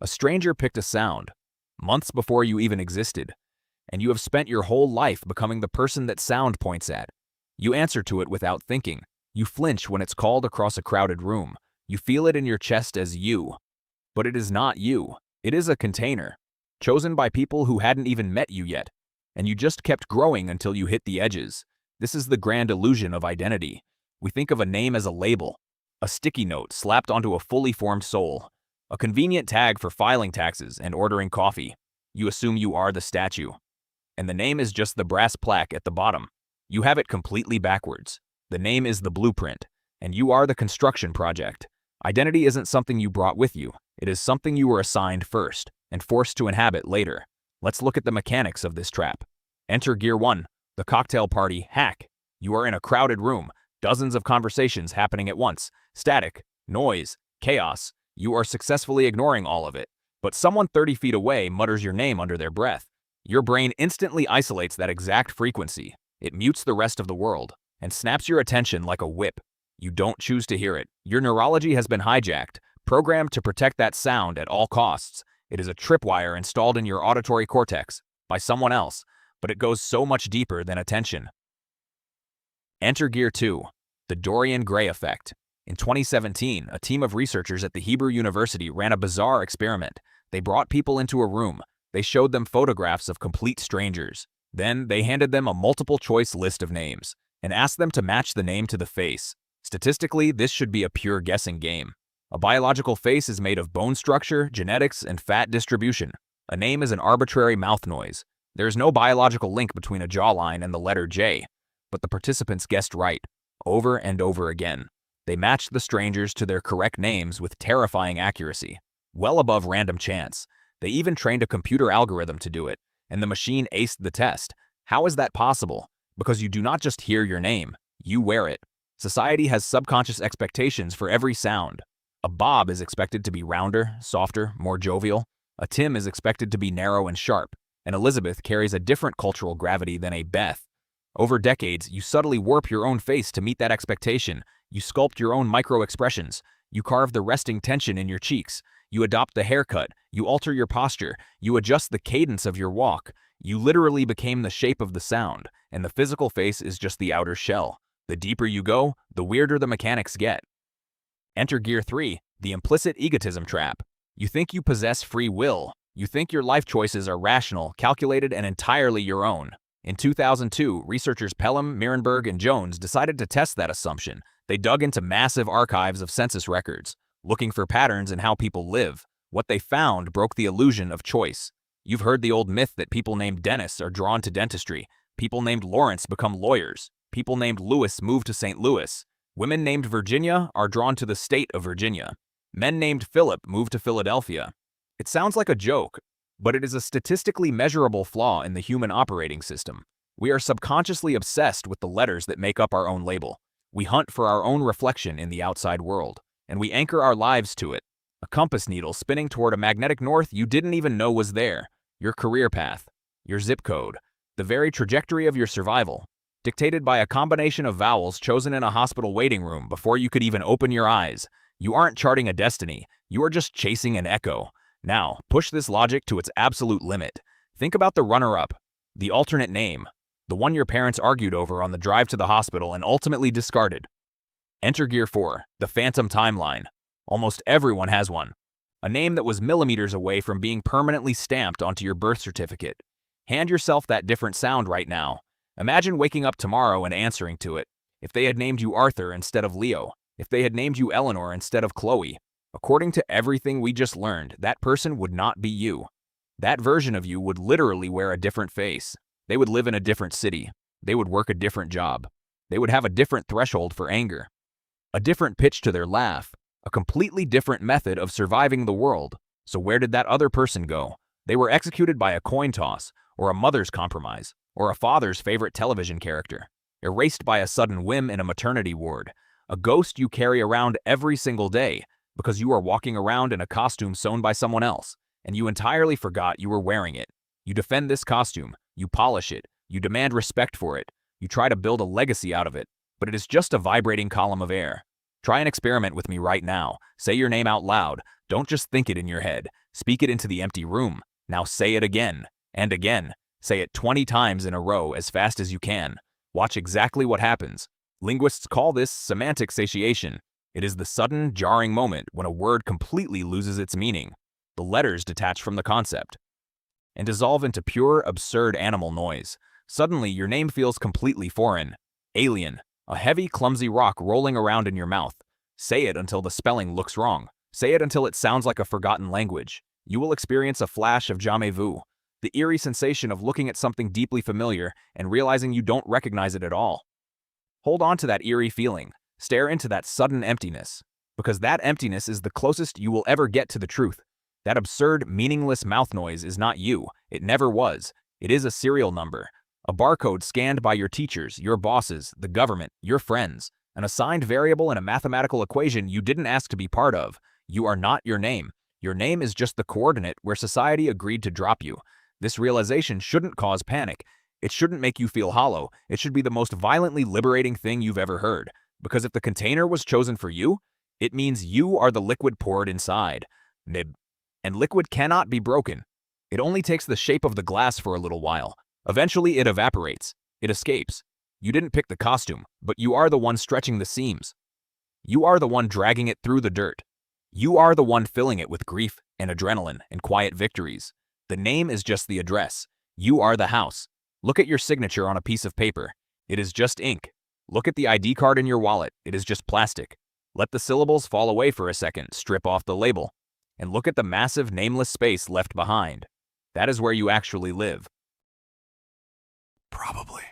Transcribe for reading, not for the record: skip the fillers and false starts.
A stranger picked a sound, months before you even existed, and you have spent your whole life becoming the person that sound points at. You answer to it without thinking. You flinch when it's called across a crowded room. You feel it in your chest as you. But it is not you. It is a container, chosen by people who hadn't even met you yet, and you just kept growing until you hit the edges. This is the grand illusion of identity. We think of a name as a label, a sticky note slapped onto a fully formed soul, a convenient tag for filing taxes and ordering coffee. You assume you are the statue, and the name is just the brass plaque at the bottom. You have it completely backwards. The name is the blueprint, and you are the construction project. Identity isn't something you brought with you. It is something you were assigned first and forced to inhabit later. Let's look at the mechanics of this trap. Enter Gear 1, the cocktail party hack. You are in a crowded room, dozens of conversations happening at once, static, noise, chaos. You are successfully ignoring all of it, but someone 30 feet away mutters your name under their breath. Your brain instantly isolates that exact frequency. It mutes the rest of the world and snaps your attention like a whip. You don't choose to hear it. Your neurology has been hijacked, programmed to protect that sound at all costs. It is a tripwire installed in your auditory cortex by someone else, but it goes so much deeper than attention. Enter Gear 2, the Dorian Gray effect. In 2017, a team of researchers at the Hebrew University ran a bizarre experiment. They brought people into a room. They showed them photographs of complete strangers. Then they handed them a multiple-choice list of names and asked them to match the name to the face. Statistically, this should be a pure guessing game. A biological face is made of bone structure, genetics, and fat distribution. A name is an arbitrary mouth noise. There is no biological link between a jawline and the letter J. But the participants guessed right, over and over again. They matched the strangers to their correct names with terrifying accuracy, well above random chance. They even trained a computer algorithm to do it, and the machine aced the test. How is that possible? Because you do not just hear your name, you wear it. Society has subconscious expectations for every sound. A Bob is expected to be rounder, softer, more jovial. A Tim is expected to be narrow and sharp. And Elizabeth carries a different cultural gravity than a Beth. Over decades, you subtly warp your own face to meet that expectation. You sculpt your own micro-expressions. You carve the resting tension in your cheeks. You adopt the haircut. You alter your posture. You adjust the cadence of your walk. You literally became the shape of the sound, and the physical face is just the outer shell. The deeper you go, the weirder the mechanics get. Enter Gear 3, the implicit egotism trap. You think you possess free will. You think your life choices are rational, calculated, and entirely your own. In 2002, researchers Pelham, Mirenberg, and Jones decided to test that assumption. They dug into massive archives of census records, looking for patterns in how people live. What they found broke the illusion of choice. You've heard the old myth that people named Dennis are drawn to dentistry. People named Lawrence become lawyers. People named Lewis move to St. Louis. Women named Virginia are drawn to the state of Virginia. Men named Philip move to Philadelphia. It sounds like a joke, but it is a statistically measurable flaw in the human operating system. We are subconsciously obsessed with the letters that make up our own label. We hunt for our own reflection in the outside world, and we anchor our lives to it. A compass needle spinning toward a magnetic north you didn't even know was there. Your career path, your zip code, the very trajectory of your survival, dictated by a combination of vowels chosen in a hospital waiting room before you could even open your eyes. You aren't charting a destiny, you are just chasing an echo. Now, push this logic to its absolute limit. Think about the runner-up, the alternate name, the one your parents argued over on the drive to the hospital and ultimately discarded. Enter Gear 4, the phantom timeline. Almost everyone has one. A name that was millimeters away from being permanently stamped onto your birth certificate. Hand yourself that different sound right now. Imagine waking up tomorrow and answering to it. If they had named you Arthur instead of Leo, if they had named you Eleanor instead of Chloe, according to everything we just learned, that person would not be you. That version of you would literally wear a different face. They would live in a different city. They would work a different job. They would have a different threshold for anger, a different pitch to their laugh, a completely different method of surviving the world. So where did that other person go? They were executed by a coin toss, or a mother's compromise, or a father's favorite television character, erased by a sudden whim in a maternity ward, a ghost you carry around every single day because you are walking around in a costume sewn by someone else, and you entirely forgot you were wearing it. You defend this costume, you polish it, you demand respect for it, you try to build a legacy out of it, but it is just a vibrating column of air. Try an experiment with me right now. Say your name out loud. Don't just think it in your head. Speak it into the empty room. Now say it again and again. Say it 20 times in a row as fast as you can. Watch exactly what happens. Linguists call this semantic satiation. It is the sudden, jarring moment when a word completely loses its meaning. The letters detach from the concept and dissolve into pure, absurd animal noise. Suddenly, your name feels completely foreign. Alien. A heavy, clumsy rock rolling around in your mouth. Say it until the spelling looks wrong. Say it until it sounds like a forgotten language. You will experience a flash of jamais vu, the eerie sensation of looking at something deeply familiar and realizing you don't recognize it at all. Hold on to that eerie feeling. Stare into that sudden emptiness, because that emptiness is the closest you will ever get to the truth. That absurd, meaningless mouth noise is not you. It never was. It is a serial number, a barcode scanned by your teachers, your bosses, the government, your friends, an assigned variable in a mathematical equation you didn't ask to be part of. You are not your name. Your name is just the coordinate where society agreed to drop you. This realization shouldn't cause panic. It shouldn't make you feel hollow. It should be the most violently liberating thing you've ever heard. Because if the container was chosen for you, it means you are the liquid poured inside. Nib. And liquid cannot be broken. It only takes the shape of the glass for a little while. Eventually it evaporates. It escapes. You didn't pick the costume, but you are the one stretching the seams. You are the one dragging it through the dirt. You are the one filling it with grief and adrenaline and quiet victories. The name is just the address. You are the house. Look at your signature on a piece of paper. It is just ink. Look at the ID card in your wallet. It is just plastic. Let the syllables fall away for a second, strip off the label, and look at the massive nameless space left behind. That is where you actually live. Probably.